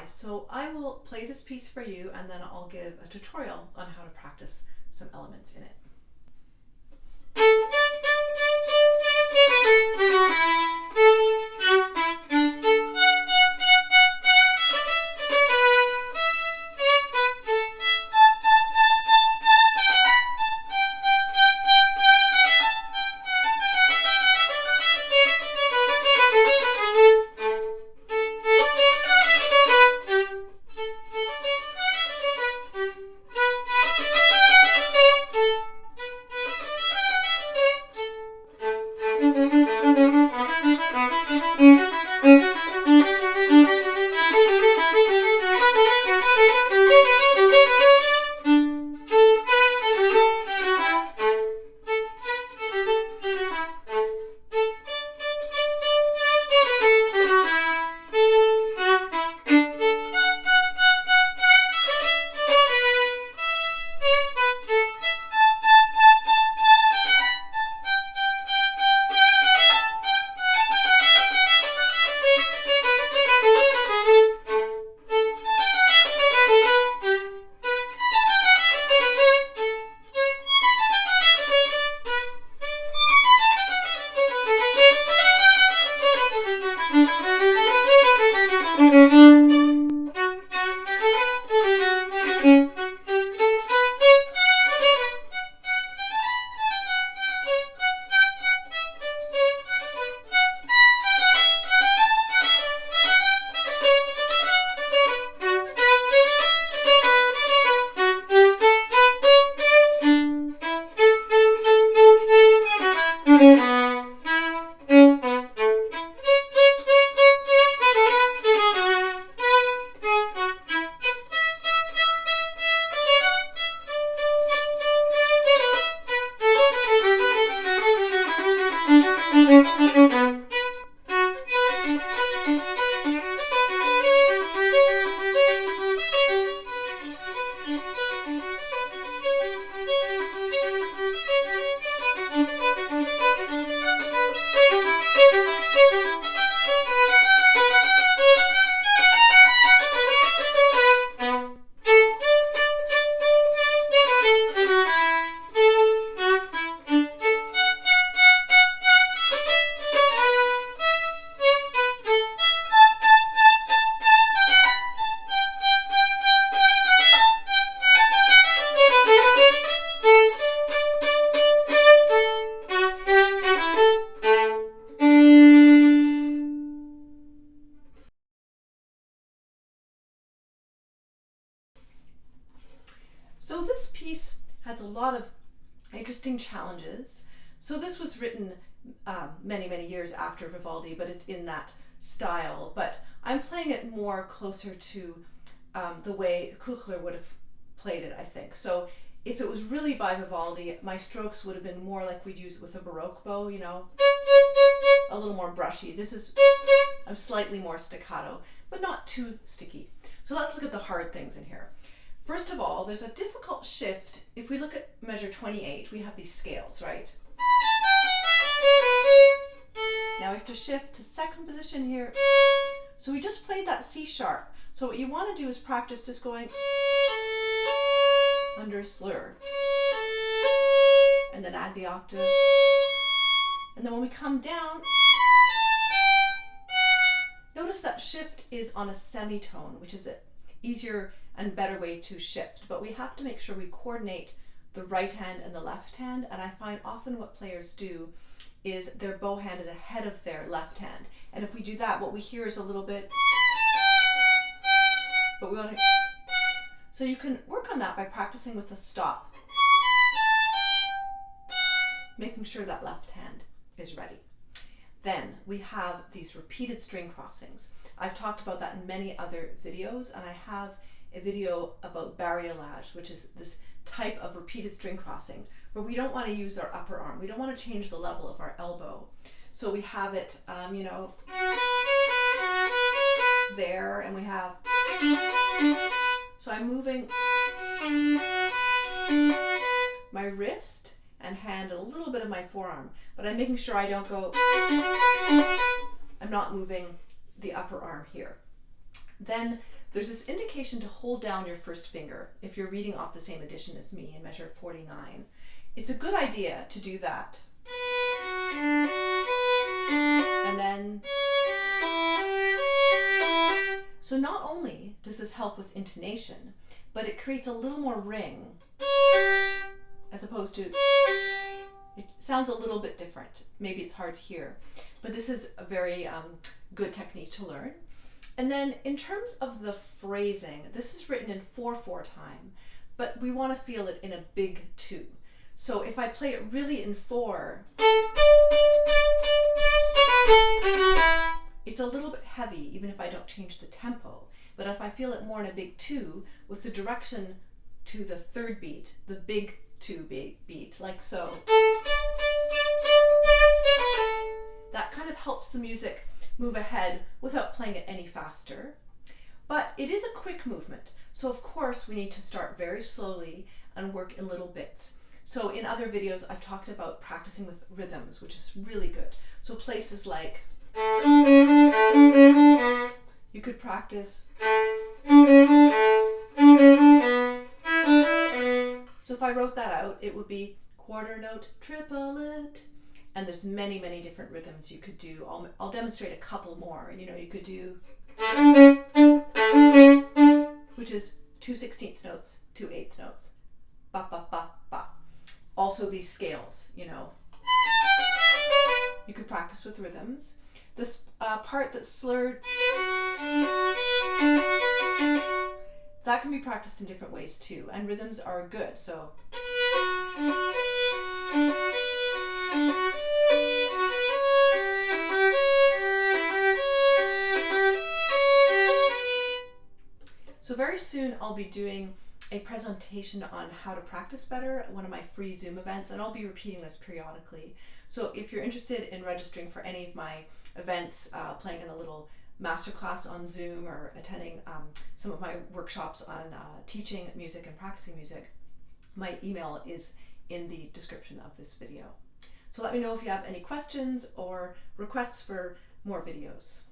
exercise. So I will play this piece for you, and then I'll give a tutorial on how to practice some elements in it. So this piece has a lot of interesting challenges. So this was written many, many years after Vivaldi, but it's in that style. But I'm playing it more closer to the way Kuchler would have played it, I think. So if it was really by Vivaldi, my strokes would have been more like we'd use it with a Baroque bow, you know, a little more brushy. This is, I'm slightly more staccato, but not too sticky. So let's look at the hard things in here. First of all, there's a difficult shift. If we look at measure 28, we have these scales, right? Now we have to shift to second position here. So we just played that C sharp. So what you want to do is practice just going under a slur. And then add the octave. And then when we come down, notice that shift is on a semitone, which is an easier and better way to shift, but we have to make sure we coordinate the right hand and the left hand. And I find often what players do is their bow hand is ahead of their left hand, and if we do that, what we hear is a little bit, but we want to, so you can work on that by practicing with a stop, making sure that left hand is ready. Then we have these repeated string crossings. I've talked about that in many other videos, and I have a video about bariolage, which is this type of repeated string crossing where we don't want to use our upper arm. We don't want to change the level of our elbow. So we have it, you know, there, and we have, so I'm moving my wrist and hand a little bit of my forearm, but I'm making sure I don't go, I'm not moving the upper arm here. Then there's this indication to hold down your first finger if you're reading off the same edition as me in measure 49. It's a good idea to do that. And then, so not only does this help with intonation, but it creates a little more ring as opposed to, it sounds a little bit different. Maybe it's hard to hear, but this is a very good technique to learn. And then in terms of the phrasing, this is written in 4/4 time, but we want to feel it in a big 2. So if I play it really in 4, it's a little bit heavy, even if I don't change the tempo. But if I feel it more in a big 2, with the direction to the 3rd beat, the big 2 beat, like so, that kind of helps the music move ahead without playing it any faster. But it is a quick movement, so of course we need to start very slowly and work in little bits. So in other videos I've talked about practicing with rhythms, which is really good. So places like, you could practice. So if I wrote that out, it would be quarter note, triplet. And there's many, many different rhythms you could do. I'll demonstrate a couple more. You know, you could do, which is 2 16th notes, 2 8th notes. Ba, ba, ba, ba. Also these scales, you know. You could practice with rhythms. This part that's slurred, that can be practiced in different ways too. And rhythms are good, so. So very soon I'll be doing a presentation on how to practice better at one of my free Zoom events, and I'll be repeating this periodically. So if you're interested in registering for any of my events, playing in a little masterclass on Zoom or attending some of my workshops on teaching music and practicing music, my email is in the description of this video. So let me know if you have any questions or requests for more videos.